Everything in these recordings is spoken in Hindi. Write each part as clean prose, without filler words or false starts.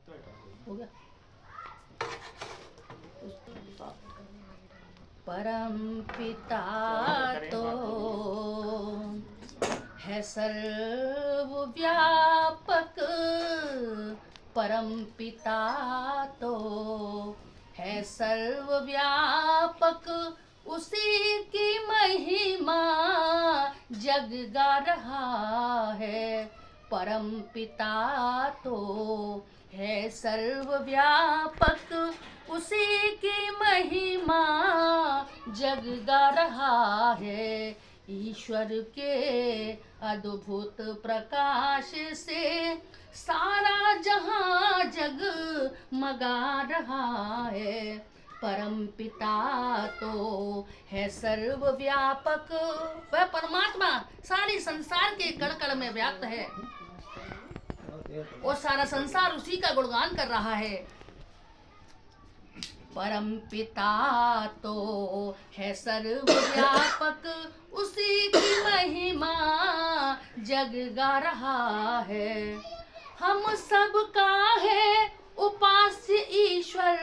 हो गया। परम पिता तो है सर्वव्यापक, परम पिता तो है सर्वव्यापक, उसी की महिमा जग गा रहा है। परम पिता तो है सर्वव्यापक, उसी की महिमा जग गा रहा है। ईश्वर के अद्भुत प्रकाश से सारा जहां जग मगा रहा है। परम पिता तो है सर्वव्यापक, वह परमात्मा सारी संसार के कण कण में व्याप्त है और सारा संसार उसी का गुणगान कर रहा है। परम पिता तो है सर्वव्यापक, उसी की महिमा जग गा रहा है। हम सबका है उपास्य ईश्वर,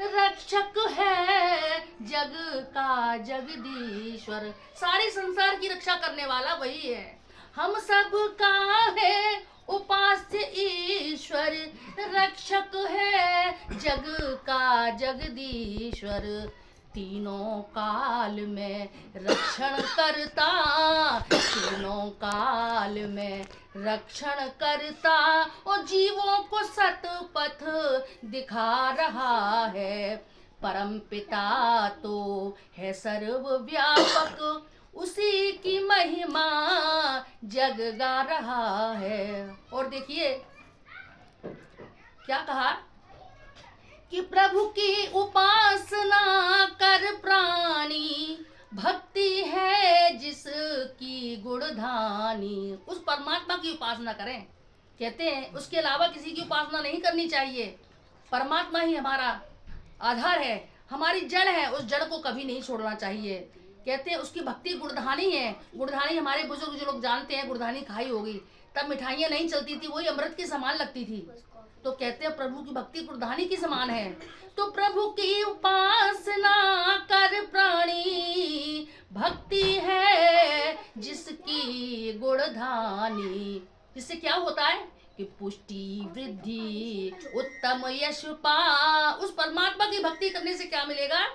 रक्षक है जग का जगदीश्वर। सारे संसार की रक्षा करने वाला वही है। हम सबका है उपास्य ईश्वर, रक्षक है जग का जगदीश्वर। तीनों काल में रक्षण करता, तीनों काल में रक्षण करता, और जीवों को सतपथ दिखा रहा है। परम पिता तो है सर्वव्यापक, उसी की महिमा जग गा रहा है। और देखिए क्या कहा कि प्रभु की उपासना कर प्राणी, भक्ति है जिसकी गुणधानी। उस परमात्मा की उपासना करें। कहते हैं उसके अलावा किसी की उपासना नहीं करनी चाहिए। परमात्मा ही हमारा आधार है, हमारी जड़ है, उस जड़ को कभी नहीं छोड़ना चाहिए। कहते हैं उसकी भक्ति गुणधानी है। गुणधानी हमारे बुजुर्ग जो लोग जानते हैं, गुणधानी खाई होगी, तब मिठाइयाँ नहीं चलती थी, वही अमृत के समान लगती थी। तो कहते हैं प्रभु की भक्ति गुणधानी के समान है। तो प्रभु की उपासना कर प्राणी, भक्ति है जिसकी गुणधानी। जिससे क्या होता है कि पुष्टि वृद्धि उत्तम यश पा। उस परमात्मा की भक्ति करने से क्या मिलेगा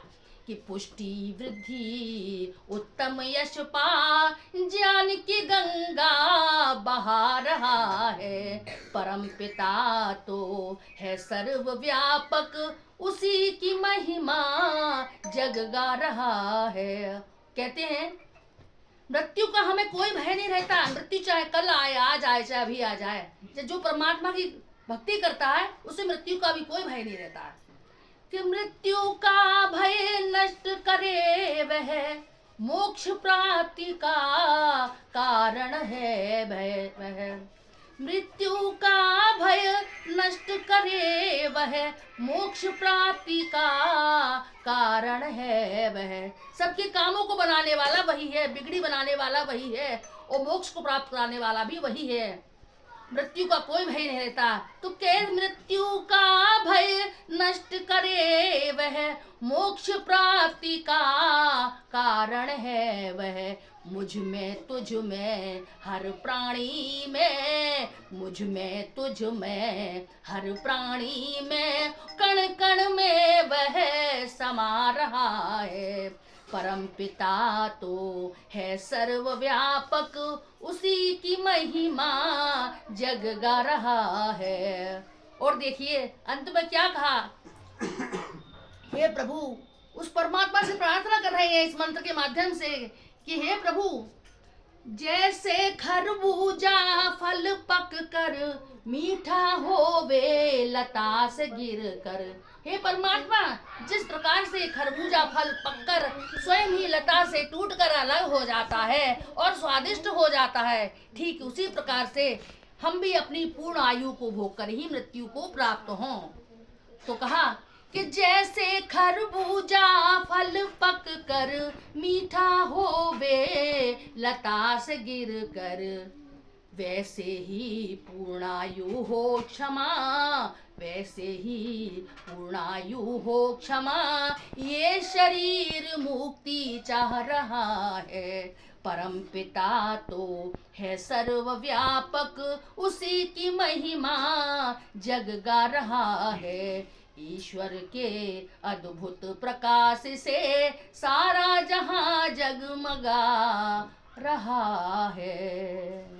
कि पुष्टि वृद्धि उत्तम यश पा, ज्ञान की गंगा बहा रहा है। परम पिता तो है सर्वव्यापक, उसी की महिमा जग गा रहा है। कहते हैं मृत्यु का हमें कोई भय नहीं रहता। मृत्यु चाहे कल आए, आज आए, चाहे अभी आ जाए। जो परमात्मा की भक्ति करता है उसे मृत्यु का भी कोई भय नहीं रहता है। कि मृत्यु का भय नष्ट करे वह, मोक्ष प्राप्ति का कारण है वह। मृत्यु का भय नष्ट करे वह, मोक्ष प्राप्ति का कारण है वह। सबके कामों को बनाने वाला वही है, बिगड़ी बनाने वाला वही है, और मोक्ष को प्राप्त कराने वाला भी वही है। मृत्यु का कोई भय नहीं रहता। तो कह मृत्यु का भय नष्ट करे वह, मोक्ष प्राप्ति का कारण है वह। मुझ में तुझ में हर प्राणी में, मुझ में तुझ में हर प्राणी में, कण कण में वह समा रहा है। परम पिता तो है सर्वव्यापक, उसी की महिमा जग गा रहा है। और देखिए अंत में क्या कहा, हे प्रभु, उस परमात्मा से प्रार्थना कर रहे हैं इस मंत्र के माध्यम से कि हे प्रभु, जैसे खरबूजा फल पक कर मीठा होवे लता से गिर कर। हे परमात्मा, जिस प्रकार से खरबूजा फल पककर स्वयं ही लता से टूटकर अलग हो जाता है और स्वादिष्ट हो जाता है, ठीक उसी प्रकार से हम भी अपनी पूर्ण आयु को भोग कर ही मृत्यु को प्राप्त हों। तो कहा कि जैसे खरबूजा फल पक कर मीठा होवे लता से गिर कर, वैसे ही पूर्णायु हो क्षमा, कैसे ही पूर्णायु हो क्षमा, ये शरीर मुक्ति चाह रहा है। परम पिता तो है सर्वव्यापक, उसी की महिमा जग गा रहा है। ईश्वर के अद्भुत प्रकाश से सारा जहां जगमगा रहा है।